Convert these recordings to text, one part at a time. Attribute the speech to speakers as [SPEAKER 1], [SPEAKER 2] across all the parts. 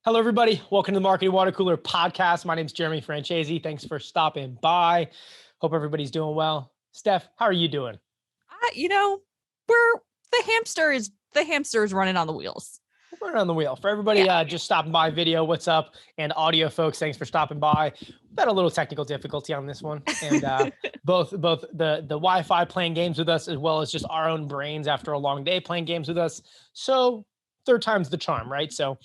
[SPEAKER 1] Hello, everybody. Welcome to the Marketing Water Cooler podcast. My name is Jeremy Francesi. Thanks for stopping by. Hope everybody's doing well. Steph, how are you doing?
[SPEAKER 2] We're the hamster is running on the wheels.
[SPEAKER 1] We're on the wheel. For everybody just stopping by video, what's up? And audio folks, thanks for stopping by. We've had a little technical difficulty on this one. And both the Wi-Fi playing games with us, as well as just our own brains after a long day playing games with us. So third time's the charm, right? So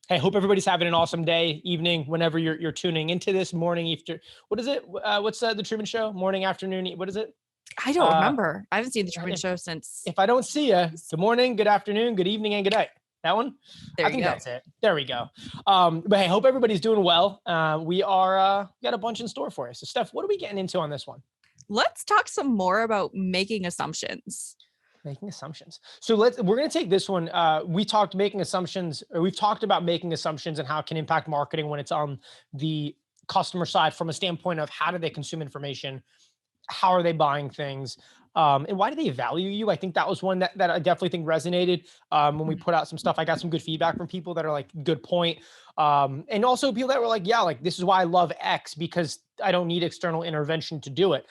[SPEAKER 1] hey, hope everybody's having an awesome day, evening, whenever you're tuning into this morning. What is it? What's the Truman Show? Morning, afternoon, what is it?
[SPEAKER 2] I don't remember. I haven't seen the Truman Show since.
[SPEAKER 1] If I don't see you, good morning, good afternoon, good evening, and good night. That one?
[SPEAKER 2] There
[SPEAKER 1] I think
[SPEAKER 2] you go.
[SPEAKER 1] that's it. There we go. But hey, hope everybody's doing well. We got a bunch in store for you. So Steph, what are we getting into on this one?
[SPEAKER 2] Let's talk some more about making assumptions.
[SPEAKER 1] Making assumptions. So we're going to take this one. We've talked about making assumptions and how it can impact marketing when it's on the customer side from a standpoint of how do they consume information? How are they buying things? And why do they value you? I think that was one that I definitely think resonated when we put out some stuff. I got some good feedback from people that are like, good point. And also people that were like, yeah, like this is why I love X, because I don't need external intervention to do it.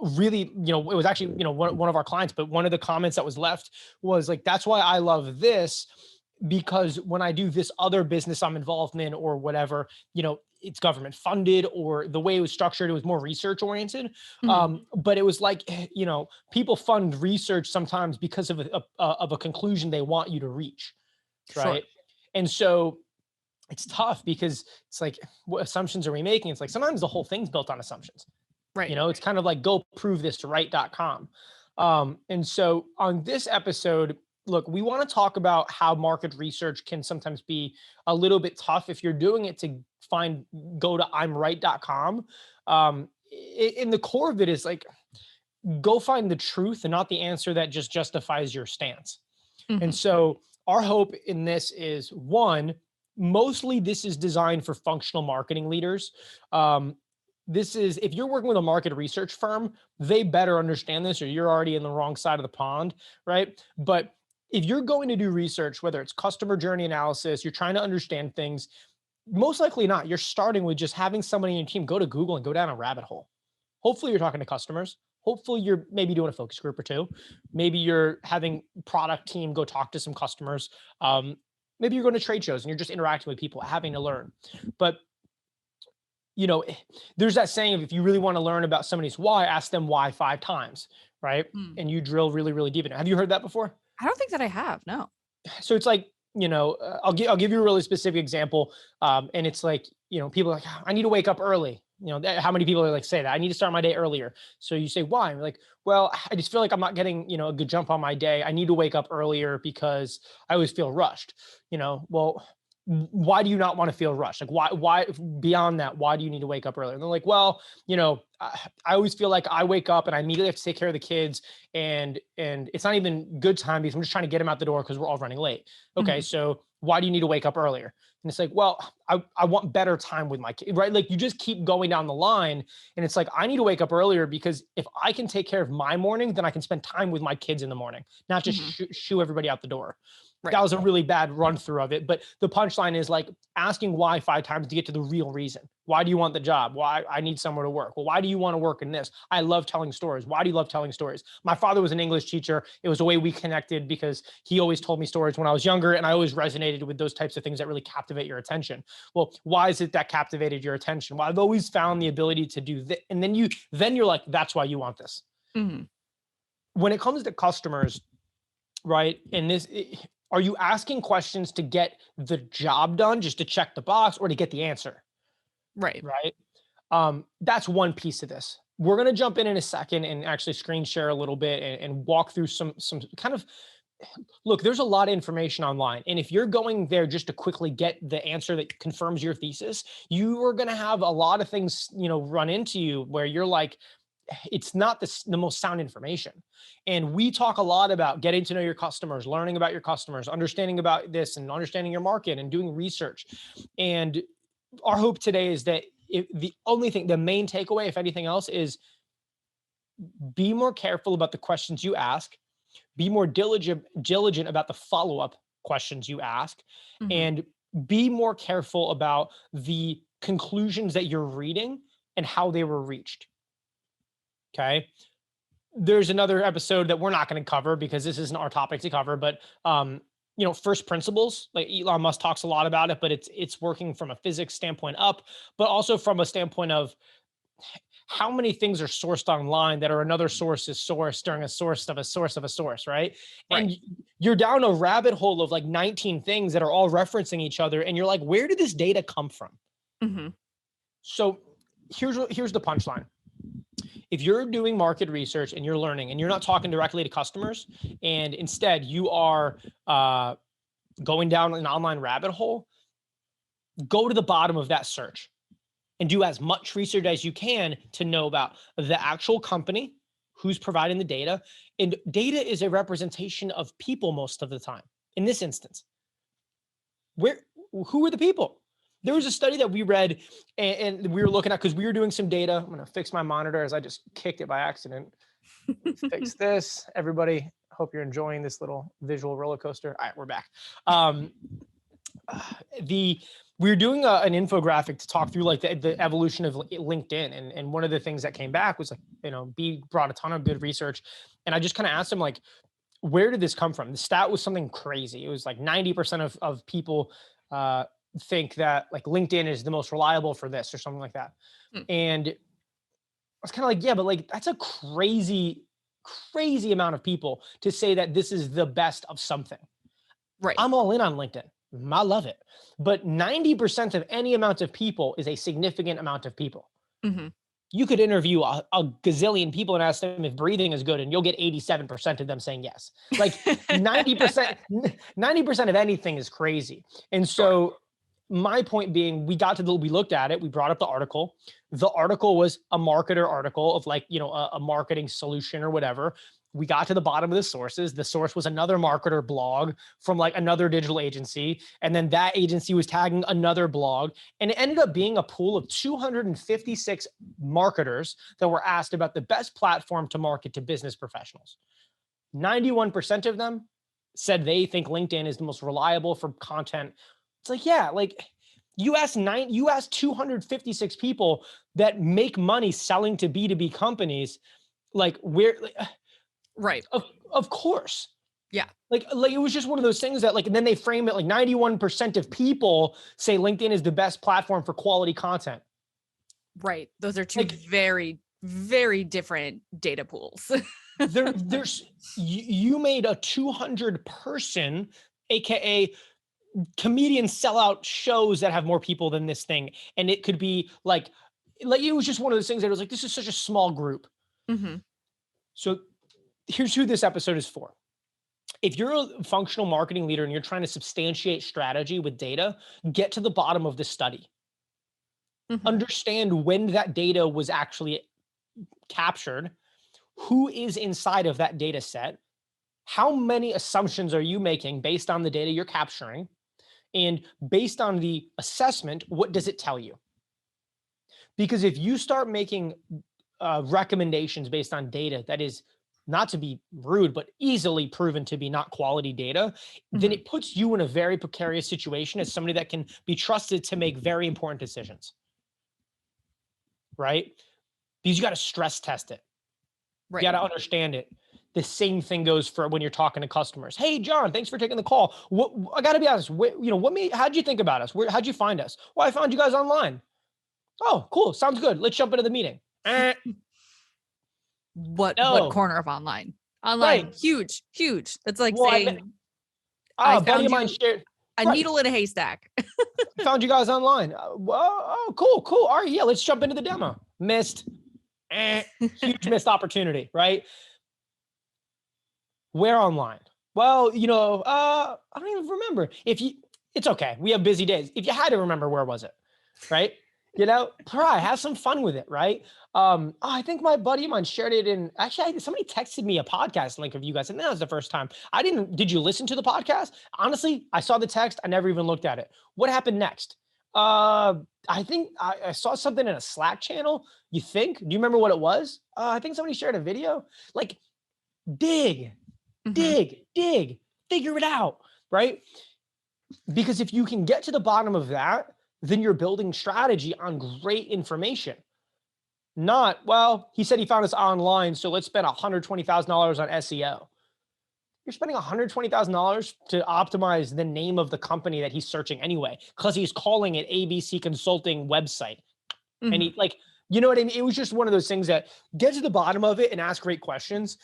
[SPEAKER 1] Really, it was actually, one of our clients, but one of the comments that was left was like, that's why I love this, because when I do this other business I'm involved in or whatever, it's government funded, or the way it was structured, it was more research oriented. But it was like, people fund research sometimes because of a conclusion they want you to reach. Right. Sure. And so it's tough because it's like, what assumptions are we making? It's like, sometimes the whole thing's built on assumptions. Right. It's kind of like go prove this right.com. And so on this episode, look, we want to talk about how market research can sometimes be a little bit tough if you're doing it to go to imright.com. In the core of it is like, go find the truth and not the answer that just justifies your stance. And so our hope in this is, one, mostly this is designed for functional marketing leaders. If you're working with a market research firm, they better understand this or you're already in the wrong side of the pond, right? But if you're going to do research, whether it's customer journey analysis, you're trying to understand things, most likely not. You're starting with just having somebody in your team go to Google and go down a rabbit hole. Hopefully you're talking to customers. Hopefully you're maybe doing a focus group or two. Maybe you're having product team go talk to some customers. Maybe you're going to trade shows and you're just interacting with people, having to learn. But there's that saying of, if you really want to learn about somebody's why, ask them why 5 times, right? And you drill really, really deep in it. Have you heard that before?
[SPEAKER 2] I don't think that I have, no.
[SPEAKER 1] So it's like, I'll give you a really specific example. And it's like, people are like, I need to wake up early. How many people are like, say that I need to start my day earlier. So you say, why? I'm like, well, I just feel like I'm not getting, a good jump on my day. I need to wake up earlier because I always feel rushed, well, why do you not want to feel rushed? Like, why beyond that, why do you need to wake up earlier? And they're like, well, I always feel like I wake up and I immediately have to take care of the kids, and it's not even good time because I'm just trying to get them out the door because we're all running late. Okay. So why do you need to wake up earlier? And it's like, well, I want better time with my kid, right? Like, you just keep going down the line, and it's like, I need to wake up earlier because if I can take care of my morning, then I can spend time with my kids in the morning, not just shoo everybody out the door. Right. That was a really bad run through of it. But the punchline is like asking why 5 times to get to the real reason. Why do you want the job? Why I need somewhere to work? Well, why do you want to work in this? I love telling stories. Why do you love telling stories? My father was an English teacher. It was a way we connected because he always told me stories when I was younger, and I always resonated with those types of things that really captivate your attention. Well, why is it that captivated your attention? Well, I've always found the ability to do that. And then you're like, that's why you want this. When it comes to customers, right? And are you asking questions to get the job done, just to check the box, or to get the answer?
[SPEAKER 2] Right.
[SPEAKER 1] That's one piece of this. We're going to jump in a second and actually screen share a little bit and walk through some kind of, look, there's a lot of information online. And if you're going there just to quickly get the answer that confirms your thesis, you are going to have a lot of things, run into you where you're like, it's not the most sound information. And we talk a lot about getting to know your customers, learning about your customers, understanding about this and understanding your market and doing research. And our hope today is that the main takeaway, if anything else, is be more careful about the questions you ask, be more diligent about the follow-up questions you ask, and be more careful about the conclusions that you're reading and how they were reached. Okay. There's another episode that we're not going to cover because this isn't our topic to cover, but first principles, like Elon Musk talks a lot about it, but it's working from a physics standpoint up, but also from a standpoint of how many things are sourced online that are another source's source during a source of a source of a source, right?
[SPEAKER 2] Right.
[SPEAKER 1] And you're down a rabbit hole of like 19 things that are all referencing each other. And you're like, where did this data come from?
[SPEAKER 2] Mm-hmm.
[SPEAKER 1] So here's the punchline. If you're doing market research and you're learning and you're not talking directly to customers, and instead you are going down an online rabbit hole, go to the bottom of that search and do as much research as you can to know about the actual company, who's providing the data. And data is a representation of people most of the time. In this instance, who are the people? There was a study that we read and we were looking at because we were doing some data. I'm going to fix my monitor as I just kicked it by accident. Fix this. Everybody, hope you're enjoying this little visual roller coaster. All right, we're back. We were doing an infographic to talk through like the evolution of LinkedIn. And one of the things that came back was like, B brought a ton of good research. And I just kind of asked him like, where did this come from? The stat was something crazy. It was like 90% of people think that like LinkedIn is the most reliable for this or something like that. And I was kind of like, yeah, but like that's a crazy amount of people to say that this is the best of something.
[SPEAKER 2] Right.
[SPEAKER 1] I'm all in on LinkedIn. I love it. But 90% of any amount of people is a significant amount of people.
[SPEAKER 2] Mm-hmm.
[SPEAKER 1] You could interview a gazillion people and ask them if breathing is good, and you'll get 87% of them saying yes. Like 90% of anything is crazy. And so my point being, we looked at it, we brought up the article. The article was a marketer article of like, a marketing solution or whatever. We got to the bottom of the sources. The source was another marketer blog from like another digital agency. And then that agency was tagging another blog. And it ended up being a pool of 256 marketers that were asked about the best platform to market to business professionals. 91% of them said they think LinkedIn is the most reliable for content. It's like, yeah, like you asked 256 people that make money selling to B2B companies, like where,
[SPEAKER 2] right.
[SPEAKER 1] Of course.
[SPEAKER 2] Yeah.
[SPEAKER 1] Like it was just one of those things that like, and then they frame it like 91% of people say LinkedIn is the best platform for quality content.
[SPEAKER 2] Right. Those are two very, very different data pools.
[SPEAKER 1] You made a 200 person, AKA comedians sell out shows that have more people than this thing. And it could be like it was just one of those things that was like, this is such a small group. Mm-hmm. So here's who this episode is for. If you're a functional marketing leader and you're trying to substantiate strategy with data, get to the bottom of the study. Mm-hmm. Understand when that data was actually captured, who is inside of that data set, how many assumptions are you making based on the data you're capturing, and based on the assessment, what does it tell you? Because if you start making recommendations based on data that is, not to be rude, but easily proven to be not quality data, then it puts you in a very precarious situation as somebody that can be trusted to make very important decisions. Right? Because you got to stress test it. Right. You got to understand it. The same thing goes for when you're talking to customers. Hey, John, thanks for taking the call. I got to be honest. How'd you think about us? How'd you find us? Well, I found you guys online. Oh, cool. Sounds good. Let's jump into the meeting.
[SPEAKER 2] What corner of online? Online, right. Huge. That's like saying,
[SPEAKER 1] a buddy of mine shared
[SPEAKER 2] a needle in a haystack.
[SPEAKER 1] Found you guys online. Cool. All right, yeah, let's jump into the demo. Missed. Huge missed opportunity, right? Where online? Well, I don't even remember. It's okay. We have busy days. If you had to remember, where was it? Right? Try, have some fun with it, right? I think my buddy of mine shared it in, actually, somebody texted me a podcast link of you guys, and that was the first time. Did you listen to the podcast? Honestly, I saw the text. I never even looked at it. What happened next? I think I saw something in a Slack channel. You think? Do you remember what it was? I think somebody shared a video. Like, dig, figure it out, right? Because if you can get to the bottom of that, then you're building strategy on great information. Not, well, he said he found us online, so let's spend $120,000 on SEO. You're spending $120,000 to optimize the name of the company that he's searching anyway, because he's calling it ABC Consulting website. And he like, you know what I mean? It was just one of those things that get to the bottom of it and ask great questions.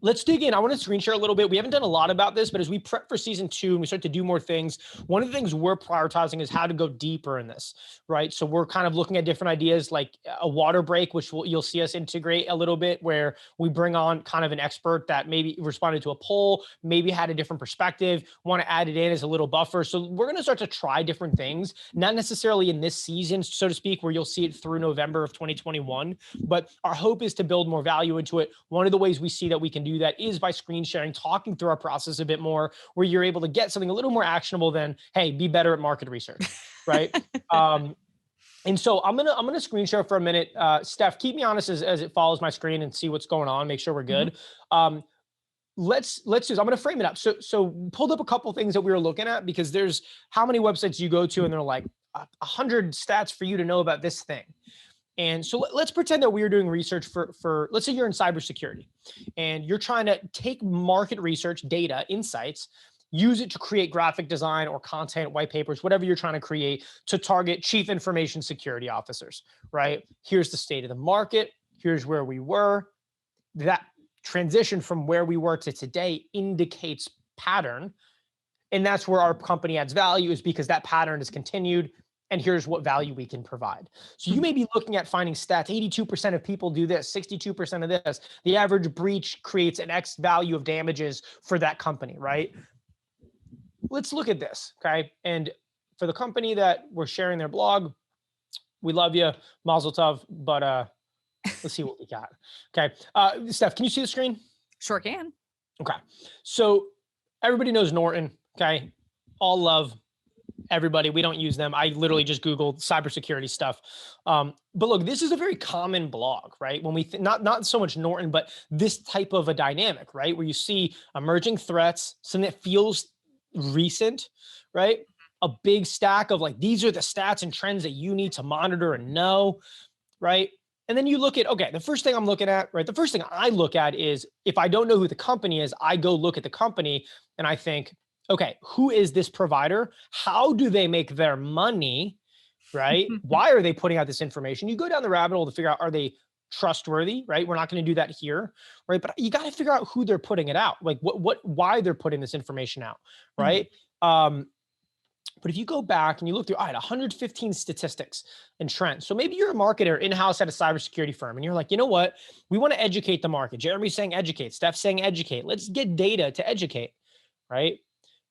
[SPEAKER 1] Let's dig in. I want to screen share a little bit. We haven't done a lot about this, but as we prep for season 2 and we start to do more things, one of the things we're prioritizing is how to go deeper in this, right? So we're kind of looking at different ideas like a water break, which you'll see us integrate a little bit, where we bring on kind of an expert that maybe responded to a poll, maybe had a different perspective, want to add it in as a little buffer. So we're going to start to try different things, not necessarily in this season, so to speak, where you'll see it through November of 2021, but our hope is to build more value into it. One of the ways we see that we can do that is by screen sharing, talking through our process a bit more, where you're able to get something a little more actionable than, hey, be better at market research, right? And so I'm gonna screen share for a minute. Steph, keep me honest as it follows my screen and see what's going on. Make sure we're good. Let's do this. I'm gonna frame it up. So pulled up a couple things that we were looking at, because there's how many websites you go to and they're like 100 stats for you to know about this thing. And so let's pretend that we are doing research for, let's say you're in cybersecurity and you're trying to take market research data, insights, use it to create graphic design or content, white papers, whatever you're trying to create to target chief information security officers, right? Here's the state of the market. Here's where we were. That transition from where we were to today indicates pattern. And that's where our company adds value, is because that pattern is continued. And here's what value we can provide. So you may be looking at finding stats. 82% of people do this, 62% of this. The average breach creates an X value of damages for that company, right? Let's look at this, okay? And for the company that we're sharing their blog, we love you, Mazel Tov, but let's see what we got. Okay, Steph, can you see the screen?
[SPEAKER 2] Sure can.
[SPEAKER 1] Okay, so everybody knows Norton, okay? All love. Everybody, we don't use them. I literally just Googled cybersecurity stuff. But look, this is a very common blog, right? When we not so much Norton, but this type of a dynamic, right? Where you see emerging threats, something that feels recent, right? A big stack of like, these are the stats and trends that you need to monitor and know, right? And then you look at, okay, the first thing I'm looking at, right? The first thing I look at is, if I don't know who the company is, I go look at the company and I think, okay, who is this provider? How do they make their money, right? Why are they putting out this information? You go down the rabbit hole to figure out, are they trustworthy, right? We're not going to do that here, right? But you got to figure out who they're putting it out, like why they're putting this information out, right? But if you go back and you look through, all right, 115 statistics and trends. So maybe you're a marketer in-house at a cybersecurity firm and you're like, you know what? We want to educate the market. Jeremy's saying educate. Steph's saying educate. Let's get data to educate, right?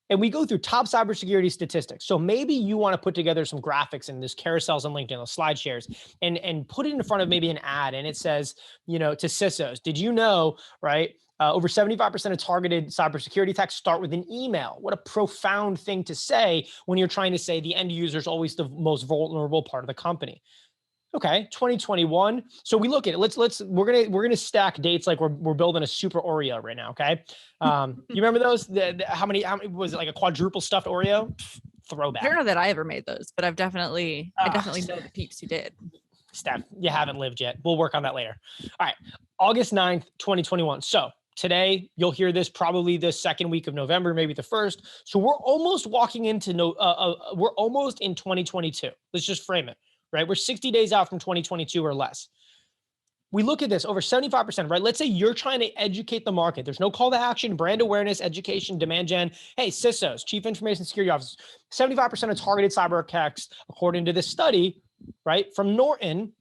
[SPEAKER 1] And we go through top cybersecurity statistics. So maybe you want to put together some graphics and there's carousels on LinkedIn, those slide shares, and put it in front of maybe an ad. And it says, you know, to CISOs, did you know, right? Over 75% of targeted cybersecurity attacks start with an email. What a profound thing to say when you're trying to say the end user is always the most vulnerable part of the company. Okay, 2021. So we look at it. We're gonna stack dates like we're building a super Oreo right now. Okay, you remember those? How many was it, like a quadruple stuffed Oreo? Throwback.
[SPEAKER 2] I don't know that I ever made those, but I definitely know the peeps who did.
[SPEAKER 1] Steph, you haven't lived yet. We'll work on that later. All right, August 9th, 2021. So today, you'll hear this probably the second week of November, maybe the first. So we're almost walking into we're almost in 2022. Let's just frame it. Right? We're 60 days out from 2022 or less. We look at this over 75%, right? Let's say you're trying to educate the market. There's no call to action, brand awareness, education, demand gen. Hey, CISOs, Chief Information Security Officers, 75% of targeted cyber attacks, according to this study, right, from Norton,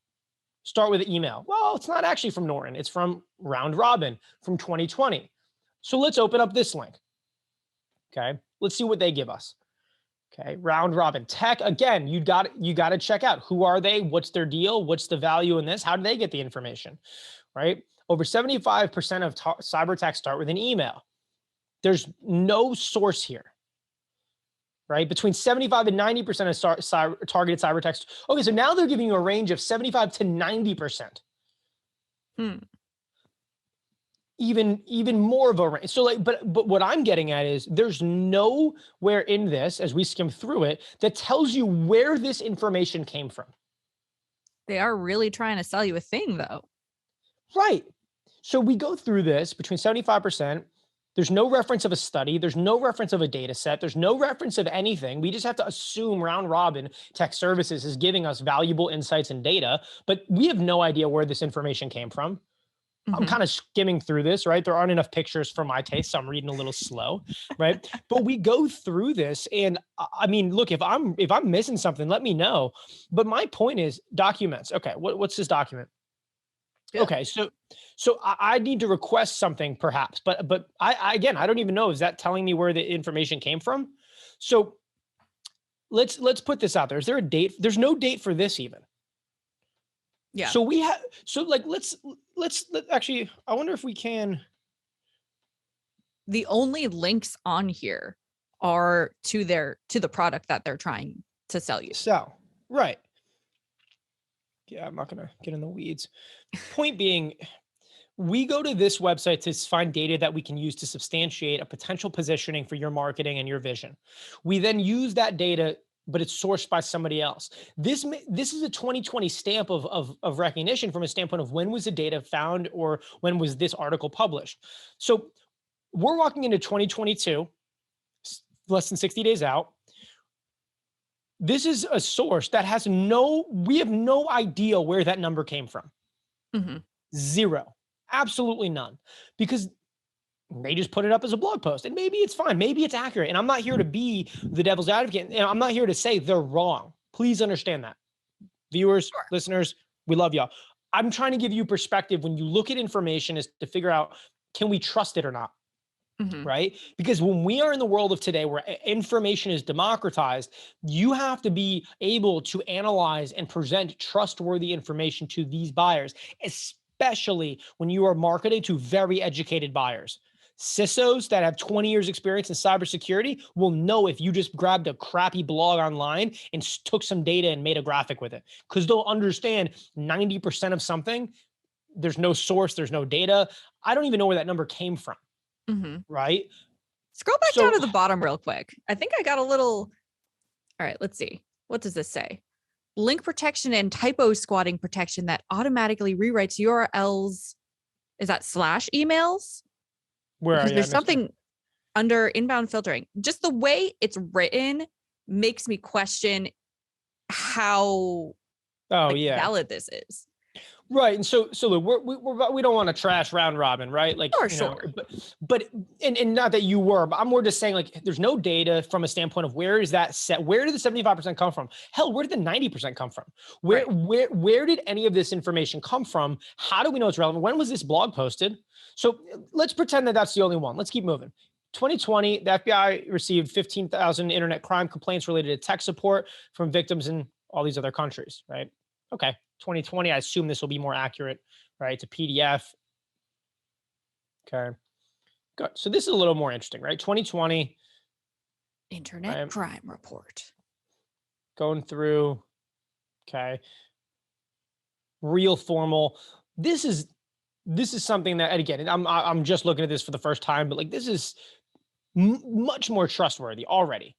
[SPEAKER 1] start with an email. Well, it's not actually from Norton. It's from Round Robin from 2020. So let's open up this link. Okay. Let's see what they give us. Okay, Round Robin Tech. Again, you got to check out, who are they? What's their deal? What's the value in this? How do they get the information? Right? Over 75% of cyber attacks start with an email. There's no source here. Right? Between 75 and 90% of targeted cyber attacks. Okay, so now they're giving you a range of 75 to 90%. even more of a range. So like, but what I'm getting at is there's nowhere in this, as we skim through it, that tells you where this information came from.
[SPEAKER 2] They are really trying to sell you a thing, though.
[SPEAKER 1] Right. So we go through this between 75%. There's no reference of a study. There's no reference of a data set. There's no reference of anything. We just have to assume round robin tech services is giving us valuable insights and data, but we have no idea where this information came from. I'm
[SPEAKER 2] Mhm.
[SPEAKER 1] kind of skimming through this, right? There aren't enough pictures for my taste, so I'm reading a little slow, right? But we go through this, and I mean, look, if I'm missing something, let me know. But my point is documents. Okay, what's this document?
[SPEAKER 2] Yeah.
[SPEAKER 1] Okay, so I need to request something perhaps, but I again I don't even know. Is that telling me where the information came from? So let's put this out there. Is there a date? There's no date for this even.
[SPEAKER 2] Yeah.
[SPEAKER 1] So we have so like actually I wonder if we can.
[SPEAKER 2] The only links on here are to the product that they're trying to sell you.
[SPEAKER 1] So, right. Yeah, I'm not going to get in the weeds. Point being, we go to this website to find data that we can use to substantiate a potential positioning for your marketing and your vision. We then use that data, but it's sourced by somebody else. This is a 2020 stamp of recognition from a standpoint of when was the data found or when was this article published. So we're walking into 2022, less than 60 days out. This is a source that we have no idea where that number came from.
[SPEAKER 2] Mm-hmm.
[SPEAKER 1] Zero. Absolutely none. Because they just put it up as a blog post and maybe it's fine. Maybe it's accurate. And I'm not here to be the devil's advocate. And I'm not here to say they're wrong. Please understand that. Viewers,
[SPEAKER 2] Sure.
[SPEAKER 1] listeners, we love y'all. I'm trying to give you perspective when you look at information is to figure out, can we trust it or not?
[SPEAKER 2] Mm-hmm.
[SPEAKER 1] Right? Because when we are in the world of today where information is democratized, you have to be able to analyze and present trustworthy information to these buyers, especially when you are marketing to very educated buyers. CISOs that have 20 years experience in cybersecurity will know if you just grabbed a crappy blog online and took some data and made a graphic with it, because they'll understand 90% of something, there's no source, there's no data. I don't even know where that number came from.
[SPEAKER 2] Mm-hmm.
[SPEAKER 1] Right.
[SPEAKER 2] Scroll back down to the bottom real quick. I think I got a little. All right, let's see. What does this say? Link protection and typo squatting protection that automatically rewrites URLs. Is that / emails?
[SPEAKER 1] Where
[SPEAKER 2] Because
[SPEAKER 1] are you?
[SPEAKER 2] there's something under inbound filtering. Just the way it's written makes me question how valid this is.
[SPEAKER 1] Right. And so look, we don't want to trash round robin, right? Like,
[SPEAKER 2] Sure.
[SPEAKER 1] But not that you were, but I'm more just saying, like, there's no data from a standpoint of where is that set? Where did the 75% come from? Hell, where did the 90% come from? Where did any of this information come from? How do we know it's relevant? When was this blog posted? So let's pretend that that's the only one. Let's keep moving. 2020, the FBI received 15,000 internet crime complaints related to tech support from victims in all these other countries, right? Okay. 2020, I assume this will be more accurate, right? It's a PDF. Okay. Good. So this is a little more interesting, right? 2020.
[SPEAKER 2] Internet crime report.
[SPEAKER 1] Going through. Okay. Real formal. This is something that, and again, I'm just looking at this for the first time, but like this is much more trustworthy already.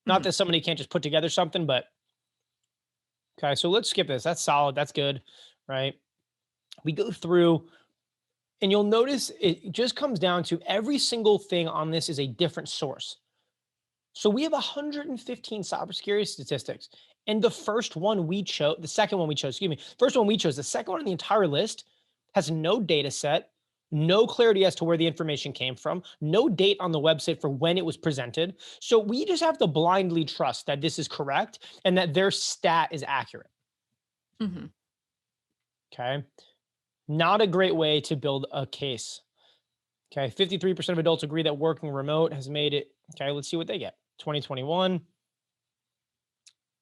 [SPEAKER 1] Not that somebody can't just put together something, but okay, so let's skip this. That's solid. That's good, right? We go through, and you'll notice it just comes down to every single thing on this is a different source. So we have 115 cybersecurity statistics. And the second one we chose, the second one on the entire list has no data set, no clarity as to where the information came from, no date on the website for when it was presented. So we just have to blindly trust that this is correct and that their stat is accurate.
[SPEAKER 2] Mm-hmm.
[SPEAKER 1] Okay. Not a great way to build a case. Okay. 53% of adults agree that working remote has made it. Okay. Let's see what they get. 2021.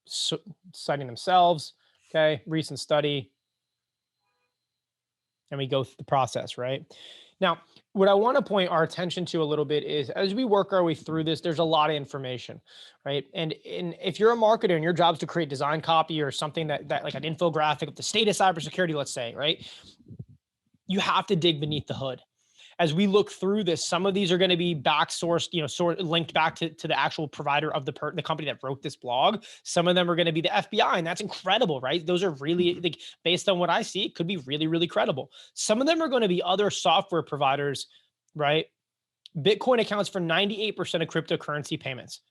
[SPEAKER 1] So, citing themselves. Okay. Recent study. And we go through the process, right? Now, what I want to point our attention to a little bit is as we work our way through this, there's a lot of information, right? And if you're a marketer and your job is to create design copy or something that like an infographic of the state of cybersecurity, let's say, right? You have to dig beneath the hood. as we look through this, some of these are going to be back sourced, linked back to the actual provider of the company that wrote this blog. Some of them are going to be the FBI, and that's incredible, right? Those are really, like, based on what I see, it could be really, really credible. Some of them are going to be other software providers, right? Bitcoin accounts for 98% of cryptocurrency payments.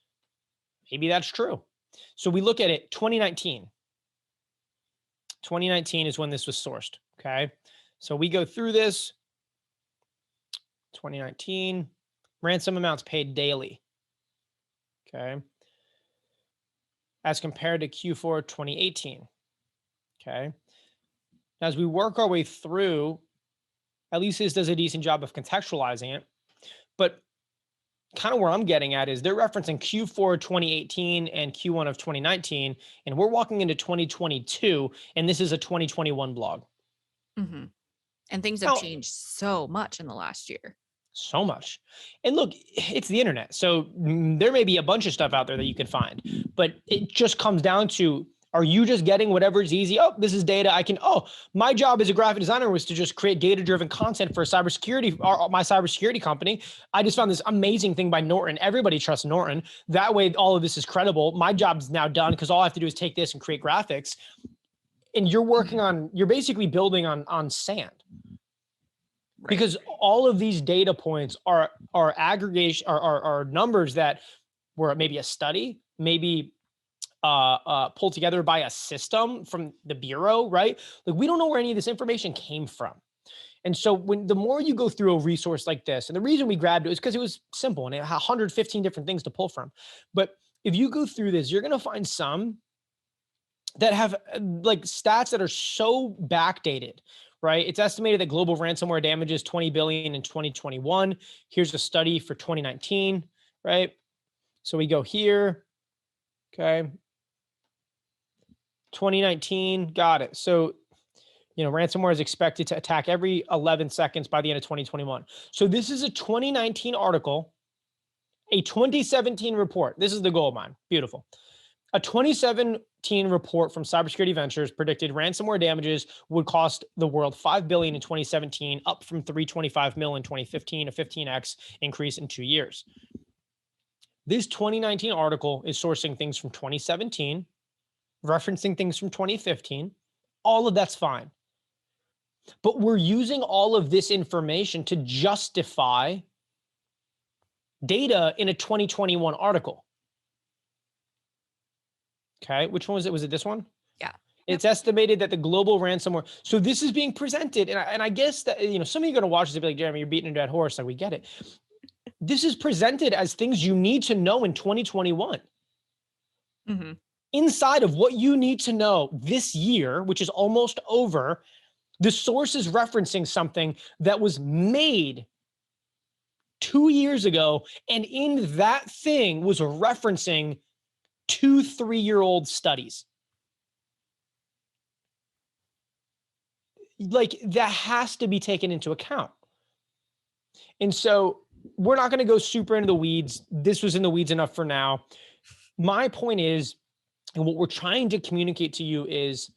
[SPEAKER 1] Maybe that's true. So we look at it, 2019. 2019 is when this was sourced, okay? So we go through this, 2019, ransom amounts paid daily, okay? As compared to Q4 2018, okay? As we work our way through, at least this does a decent job of contextualizing it, but kind of where I'm getting at is they're referencing Q4 2018 and Q1 of 2019, and we're walking into 2022, and this is a 2021 blog.
[SPEAKER 2] Mm-hmm. And things have changed so much in the last year.
[SPEAKER 1] So much. And look, it's the internet. So there may be a bunch of stuff out there that you can find, but it just comes down to, are you just getting whatever is easy? Oh, this is data. My job as a graphic designer was to just create data-driven content for my cybersecurity company. I just found this amazing thing by Norton. Everybody trusts Norton. That way, all of this is credible. My job's now done because all I have to do is take this and create graphics. And you're basically building on sand. Right. Because all of these data points are aggregation, are numbers that were maybe a study, maybe pulled together by a system from the Bureau, right? Like, we don't know where any of this information came from. And so the more you go through a resource like this, and the reason we grabbed it is because it was simple and it had 115 different things to pull from. But if you go through this, you're going to find some that have like stats that are so backdated, right? It's estimated that global ransomware damages 20 billion in 2021. Here's a study for 2019, right? So we go here, okay. 2019, got it. So, ransomware is expected to attack every 11 seconds by the end of 2021. So this is a 2019 article, a 2017 report. This is the gold mine. Beautiful. A 2017 report from Cybersecurity Ventures predicted ransomware damages would cost the world $5 billion in 2017, up from $325 million in 2015, a 15x increase in 2 years. This 2019 article is sourcing things from 2017, referencing things from 2015. All of that's fine. But we're using all of this information to justify data in a 2021 article. Okay, which one was it? Was it this one?
[SPEAKER 2] Yeah.
[SPEAKER 1] It's estimated that the global ransomware. So this is being presented, and I guess that some of you are going to watch this and be like, Jeremy, you're beating a dead horse. Like, we get it. This is presented as things you need to know in 2021.
[SPEAKER 2] Mm-hmm.
[SPEAKER 1] Inside of what you need to know this year, which is almost over, the source is referencing something that was made 2 years ago, and in that thing was referencing 2-3-year-old studies. Like, that has to be taken into account. And so we're not going to go super into the weeds. This was in the weeds enough for now. My point is, and what we're trying to communicate to you is,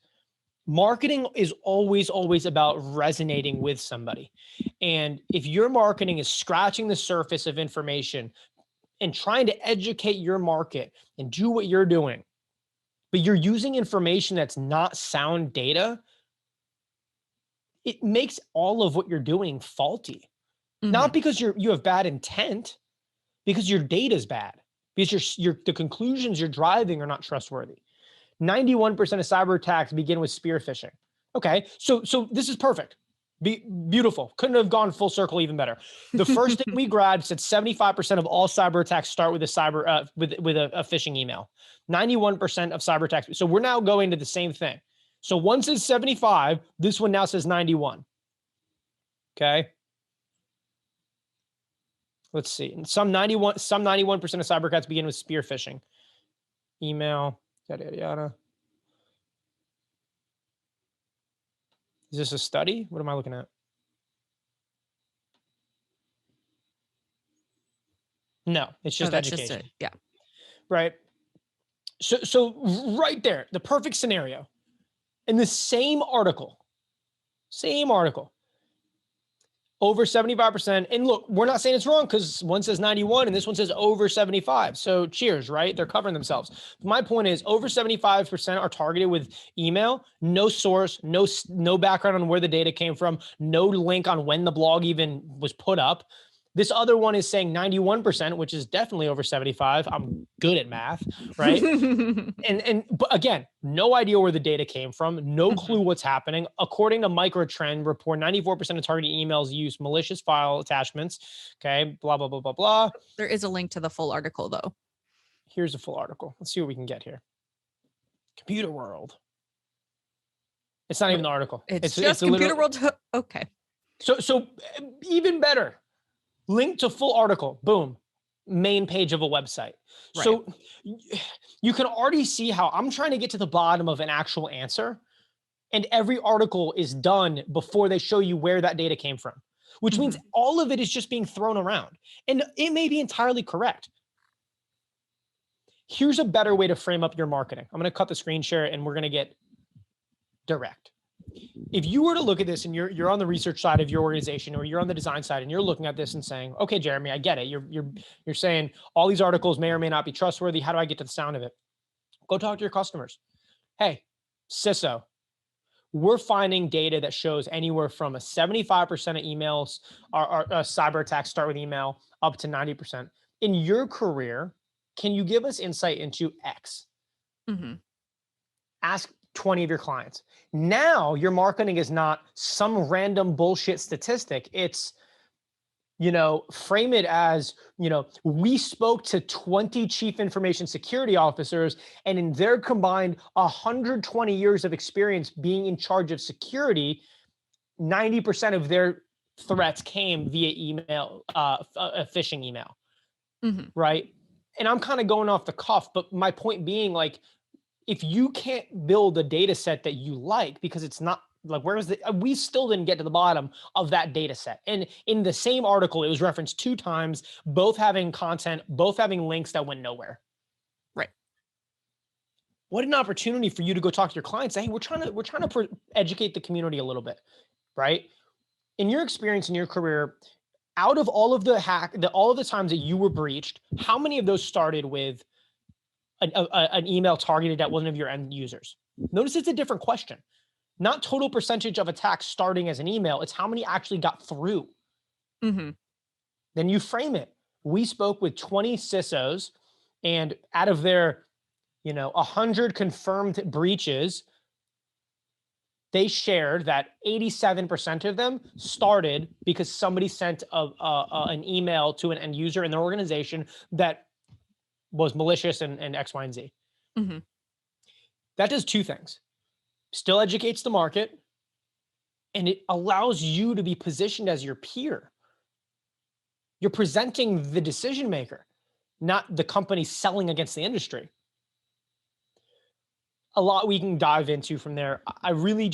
[SPEAKER 1] marketing is always about resonating with somebody. And if your marketing is scratching the surface of information and trying to educate your market and do what you're doing, but you're using information that's not sound data, it makes all of what you're doing faulty. Mm-hmm. Not because you have bad intent, because your data is bad, because the conclusions you're driving are not trustworthy. 91% of cyber attacks begin with spear phishing. Okay, so this is perfect. Beautiful. Couldn't have gone full circle even better. The first thing we grabbed said 75% of all cyber attacks start with a a phishing email. 91% of cyber attacks. So we're now going to the same thing. So one says 75. This one now says 91. Okay. Let's see. And some 91% of cyber attacks begin with spear phishing. Email. Yada, yada, yada. Is this a study? What am I looking at? No, it's just education.
[SPEAKER 2] Yeah.
[SPEAKER 1] Right. So right there, the perfect scenario. In the same article, Over 75%. And look, we're not saying it's wrong because one says 91 and this one says over 75. So cheers, right? They're covering themselves. My point is over 75% are targeted with email, no source, no background on where the data came from, no link on when the blog even was put up. This other one is saying 91%, which is definitely over 75. I'm good at math, right? But again, no idea where the data came from, no clue what's happening. According to Microtrend report, 94% of targeted emails use malicious file attachments. Okay, blah, blah, blah, blah, blah.
[SPEAKER 2] There is a link to the full article though.
[SPEAKER 1] Here's the full article. Let's see what we can get here. Computer World. It's not even the article.
[SPEAKER 2] It's just Computer World. Okay.
[SPEAKER 1] So even better. Link to full article, boom, main page of a website. Right. So you can already see how I'm trying to get to the bottom of an actual answer. And every article is done before they show you where that data came from, which means all of it is just being thrown around. And it may be entirely correct. Here's a better way to frame up your marketing. I'm going to cut the screen share and we're going to get direct. If you were to look at this and you're on the research side of your organization or you're on the design side and you're looking at this and saying, okay, Jeremy, I get it. You're saying all these articles may or may not be trustworthy. How do I get to the sound of it? Go talk to your customers. Hey, CISO, we're finding data that shows anywhere from a 75% of emails are cyber attacks start with email up to 90%. In your career, can you give us insight into X? Ask 20 of your clients. Now your marketing is not some random bullshit statistic. It's, frame it as, we spoke to 20 chief information security officers and in their combined 120 years of experience being in charge of security, 90% of their threats came via email, a phishing email, right? And I'm kind of going off the cuff, but my point being if you can't build a data set that you like, because it's not we still didn't get to the bottom of that data set. And in the same article, it was referenced 2 times, both having content, both having links that went nowhere.
[SPEAKER 2] Right.
[SPEAKER 1] What an opportunity for you to go talk to your clients. Hey, we're trying to educate the community a little bit, right? In your experience in your career, out of all of the times that you were breached, how many of those started with an email targeted at one of your end users? Notice it's a different question. Not total percentage of attacks starting as an email. It's how many actually got through. Then you frame it. We spoke with 20 CISOs and out of their, 100 confirmed breaches, they shared that 87% of them started because somebody sent an email to an end user in their organization that was malicious and X, Y, and Z. That does 2 things. Still educates the market, and it allows you to be positioned as your peer. You're presenting the decision maker, not the company selling against the industry. A lot we can dive into from there. I really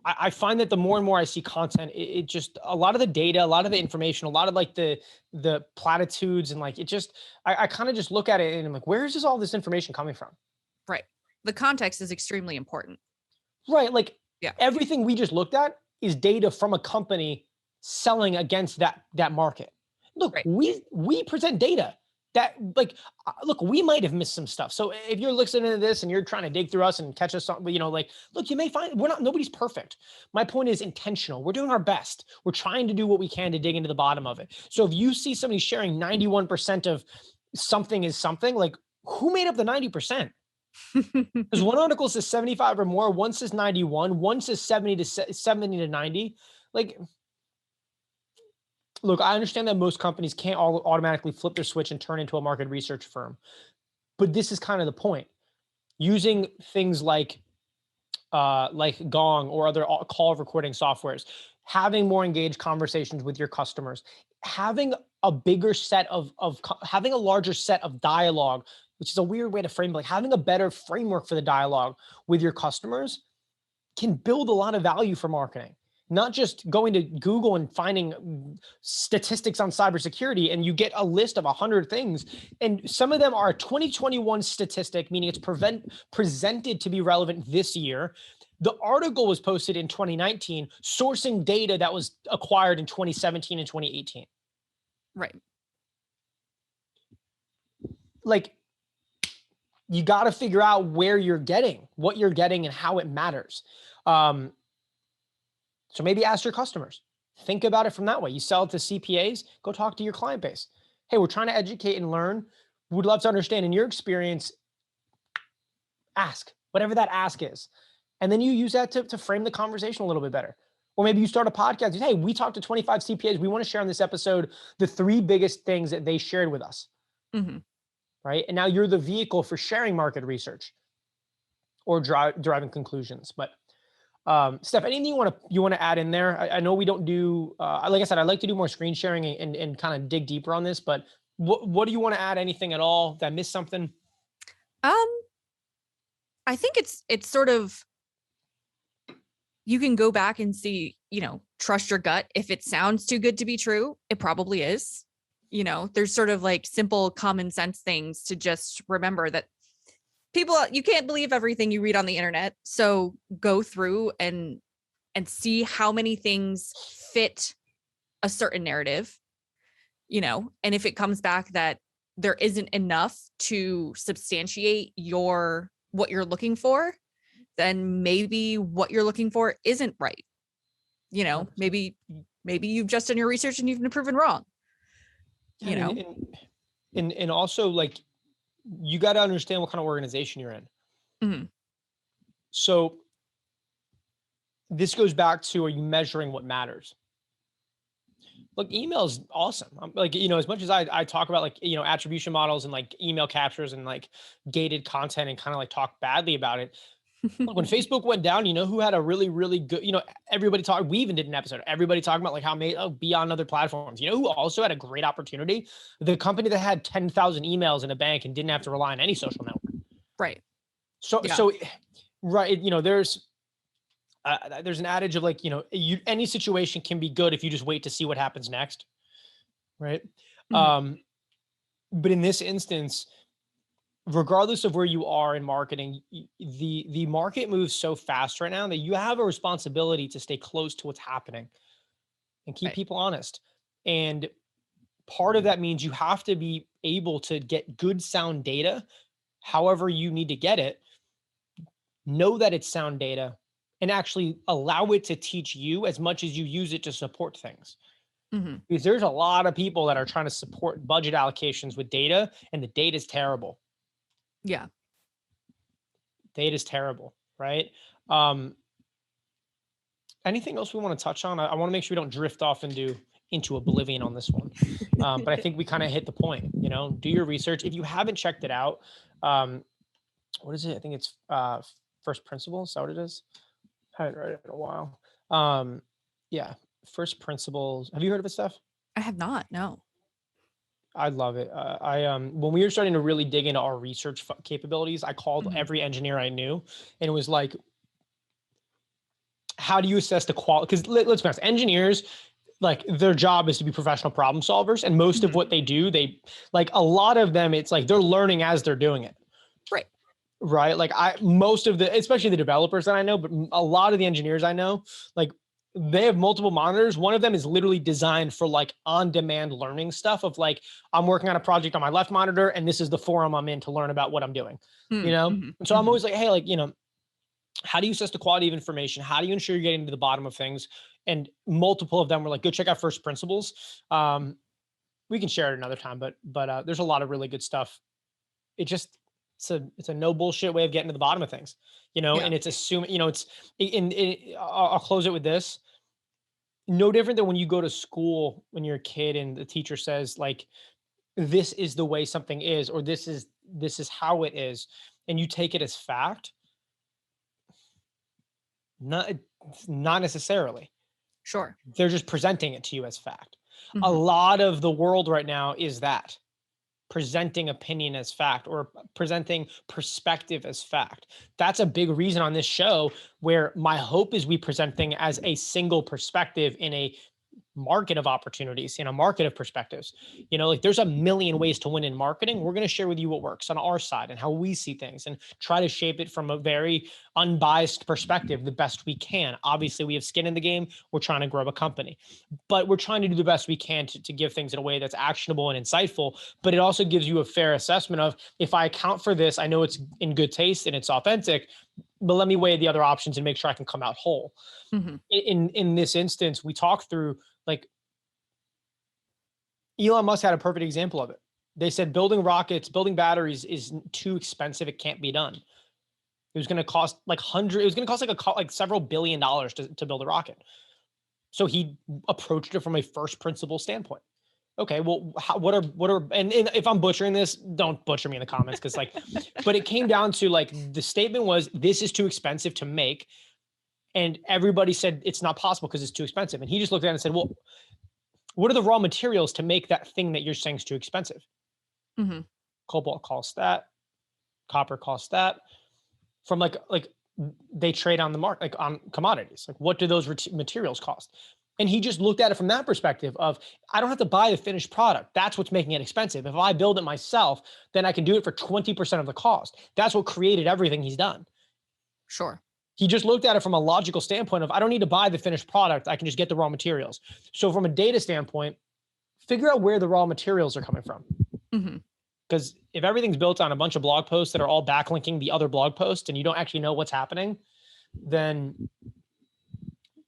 [SPEAKER 1] I find that the more and more I see content, it just, a lot of the data, a lot of the information, a lot of the platitudes and I kind of just look at it and I'm like, where is all this information coming from?
[SPEAKER 2] Right. The context is extremely important.
[SPEAKER 1] Right. Everything we just looked at is data from a company selling against that market. Look, right. we present data that look, we might have missed some stuff. So if you're listening to this and you're trying to dig through us and catch us on, look, you may find nobody's perfect. My point is intentional. We're doing our best. We're trying to do what we can to dig into the bottom of it. So if you see somebody sharing 91% of something is something, who made up the 90%? Because one article says 75 or more, one says 91, one says 70 to 90. Look, I understand that most companies can't all automatically flip their switch and turn into a market research firm, but this is kind of the point. Using things like Gong or other call recording softwares, having more engaged conversations with your customers, having a bigger set having a larger set of dialogue, which is a weird way to frame it, having a better framework for the dialogue with your customers can build a lot of value for marketing. Not just going to Google and finding statistics on cybersecurity and you get a list of 100 things. And some of them are a 2021 statistic, meaning it's presented to be relevant this year. The article was posted in 2019, sourcing data that was acquired in 2017 and 2018.
[SPEAKER 2] Right.
[SPEAKER 1] Like, you got to figure out where you're getting, what you're getting, and how it matters. So maybe ask your customers. Think about it from that way. You sell it to CPAs, go talk to your client base. Hey, we're trying to educate and learn. We'd love to understand in your experience. Ask whatever that ask is. And then you use that to frame the conversation a little bit better. Or maybe you start a podcast. Hey, we talked to 25 CPAs. We want to share on this episode the 3 biggest things that they shared with us.
[SPEAKER 2] Mm-hmm.
[SPEAKER 1] Right. And now you're the vehicle for sharing market research or driving conclusions. But Steph, anything you want to add in there? I know we don't do, like I said, I'd like to do more screen sharing and kind of dig deeper on this, but what do you want to add? Anything at all? Did I miss something?
[SPEAKER 2] I think it's sort of, you can go back and see, trust your gut. If it sounds too good to be true, it probably is. There's sort of like simple common sense things to just remember that you can't believe everything you read on the internet. So go through and see how many things fit a certain narrative, and if it comes back that there isn't enough to substantiate what you're looking for, then maybe what you're looking for isn't right. Maybe you've just done your research and you've been proven wrong.
[SPEAKER 1] And also, like, you got to understand what kind of organization you're in.
[SPEAKER 2] Mm-hmm.
[SPEAKER 1] So this goes back to, are you measuring what matters? Look, email is awesome. Like, as much as I talk about like, attribution models and like email captures and like gated content and kind of like talk badly about it. Look, when Facebook went down, who had a really, really good, everybody talked, we even did an episode, everybody talking about like how be on other platforms. Who also had a great opportunity? The company that had 10,000 emails in a bank and didn't have to rely on any social network.
[SPEAKER 2] Right.
[SPEAKER 1] So, right. There's an adage of like, any situation can be good if you just wait to see what happens next. Right.
[SPEAKER 2] Mm-hmm.
[SPEAKER 1] But in this instance, regardless of where you are in marketing, the market moves so fast right now that you have a responsibility to stay close to what's happening and keep people honest. And part of that means you have to be able to get good sound data, however you need to get it, know that it's sound data, and actually allow it to teach you as much as you use it to support things.
[SPEAKER 2] Mm-hmm.
[SPEAKER 1] Because there's a lot of people that are trying to support budget allocations with data, and the data is terrible.
[SPEAKER 2] Yeah.
[SPEAKER 1] Data is terrible, right? Anything else we want to touch on? I want to make sure we don't drift off into oblivion on this one. But I think we kind of hit the point, do your research. If you haven't checked it out, what is it? I think it's First Principles. Is that what it is? I haven't read it in a while. Yeah. First Principles. Have you heard of it, Steph?
[SPEAKER 2] I have not. No.
[SPEAKER 1] I love it. When we were starting to really dig into our research capabilities, I called every engineer I knew, and it was like, how do you assess the quality? Because let's be honest, engineers, like, their job is to be professional problem solvers, and most of what they do, a lot of them, it's like they're learning as they're doing it.
[SPEAKER 2] Right.
[SPEAKER 1] Right. Like especially the developers that I know, but a lot of the engineers I know, like, they have multiple monitors. One of them is literally designed for like on-demand learning stuff of like, I'm working on a project on my left monitor and this is the forum I'm in to learn about what I'm doing, And so I'm always like, hey, like, how do you assess the quality of information? How do you ensure you're getting to the bottom of things? And multiple of them were like, go check out First Principles. We can share it another time, but there's a lot of really good stuff. It's a no bullshit way of getting to the bottom of things, and it's assuming, I'll close it with this. No different than when you go to school when you're a kid and the teacher says like, this is the way something is, or this is how it is. And you take it as fact. Not necessarily.
[SPEAKER 2] Sure.
[SPEAKER 1] They're just presenting it to you as fact. A lot of the world right now is that. Presenting opinion as fact, or presenting perspective as fact. That's a big reason on this show where my hope is we present things as a single perspective in a market of opportunities, in a market of perspectives. Like there's a million ways to win in marketing. We're going to share with you what works on our side and how we see things and try to shape it from a very unbiased perspective the best we can. Obviously, we have skin in the game. We're trying to grow a company, but we're trying to do the best we can to give things in a way that's actionable and insightful. But it also gives you a fair assessment of, if I account for this, I know it's in good taste and it's authentic, but let me weigh the other options and make sure I can come out whole.
[SPEAKER 2] Mm-hmm.
[SPEAKER 1] In this instance, we talked through, like, Elon Musk had a perfect example of it. They said building rockets, building batteries is too expensive. It can't be done. It was going to cost like several $1 billion to build a rocket. So he approached it from a first principle standpoint. Okay, well, and if I'm butchering this, don't butcher me in the comments, because but it came down to, like, the statement was, this is too expensive to make. And everybody said it's not possible because it's too expensive. And he just looked at it and said, well, what are the raw materials to make that thing that you're saying is too expensive?
[SPEAKER 2] Mm-hmm.
[SPEAKER 1] Cobalt costs that, copper costs that. From like they trade on the market, like on commodities. Like, what do those materials cost? And he just looked at it from that perspective of, I don't have to buy the finished product. That's what's making it expensive. If I build it myself, then I can do it for 20% of the cost. That's what created everything he's done.
[SPEAKER 2] Sure.
[SPEAKER 1] He just looked at it from a logical standpoint of, I don't need to buy the finished product. I can just get the raw materials. So from a data standpoint, figure out where the raw materials are coming from.
[SPEAKER 2] Mm-hmm.
[SPEAKER 1] Because if everything's built on a bunch of blog posts that are all backlinking the other blog post and you don't actually know what's happening, then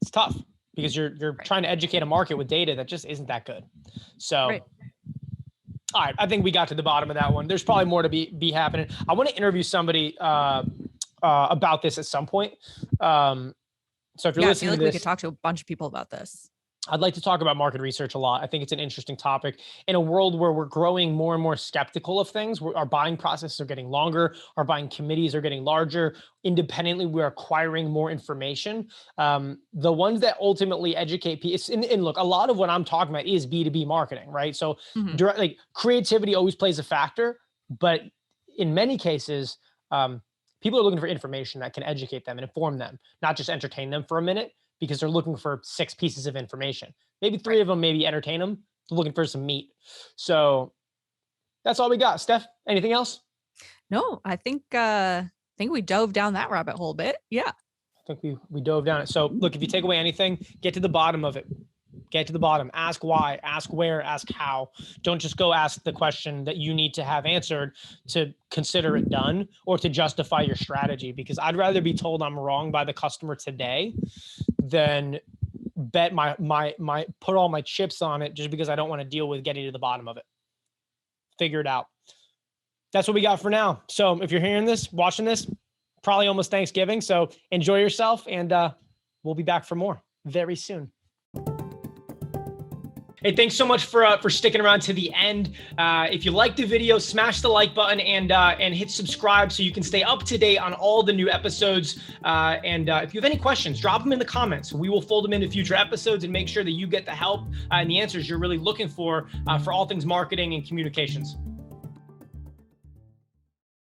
[SPEAKER 1] it's tough, because you're right. Trying to educate a market with data that just isn't that good. So, right. All right, I think we got to the bottom of that one. There's probably more to be happening. I want to interview somebody about this at some point. So if you're listening
[SPEAKER 2] I feel like
[SPEAKER 1] to this,
[SPEAKER 2] we could talk to a bunch of people about this.
[SPEAKER 1] I'd like to talk about market research a lot. I think it's an interesting topic in a world where we're growing more and more skeptical of things. Our buying processes are getting longer. Our buying committees are getting larger. Independently, we're acquiring more information. The ones that ultimately educate people, and look, a lot of what I'm talking about is B2B marketing, right? So like, creativity always plays a factor, but in many cases, people are looking for information that can educate them and inform them, not just entertain them for a minute, because they're looking for 6 pieces of information. Maybe 3 of them, maybe entertain them. They're looking for some meat. So that's all we got. Steph, anything else?
[SPEAKER 2] No, I think we dove down that rabbit hole a bit. Yeah.
[SPEAKER 1] I think we dove down it. So look, if you take away anything, get to the bottom of it. Get to the bottom. Ask why, ask where, ask how. Don't just go ask the question that you need to have answered to consider it done or to justify your strategy, because I'd rather be told I'm wrong by the customer today than bet my put all my chips on it just because I don't want to deal with getting to the bottom of it. Figure it out. That's what we got for now. So if you're hearing this, watching this, probably almost Thanksgiving. So enjoy yourself, and we'll be back for more very soon. Hey, thanks so much for sticking around to the end. If you liked the video, smash the like button and hit subscribe so you can stay up to date on all the new episodes. And if you have any questions, drop them in the comments. We will fold them into future episodes and make sure that you get the help and the answers you're really looking for all things marketing and communications.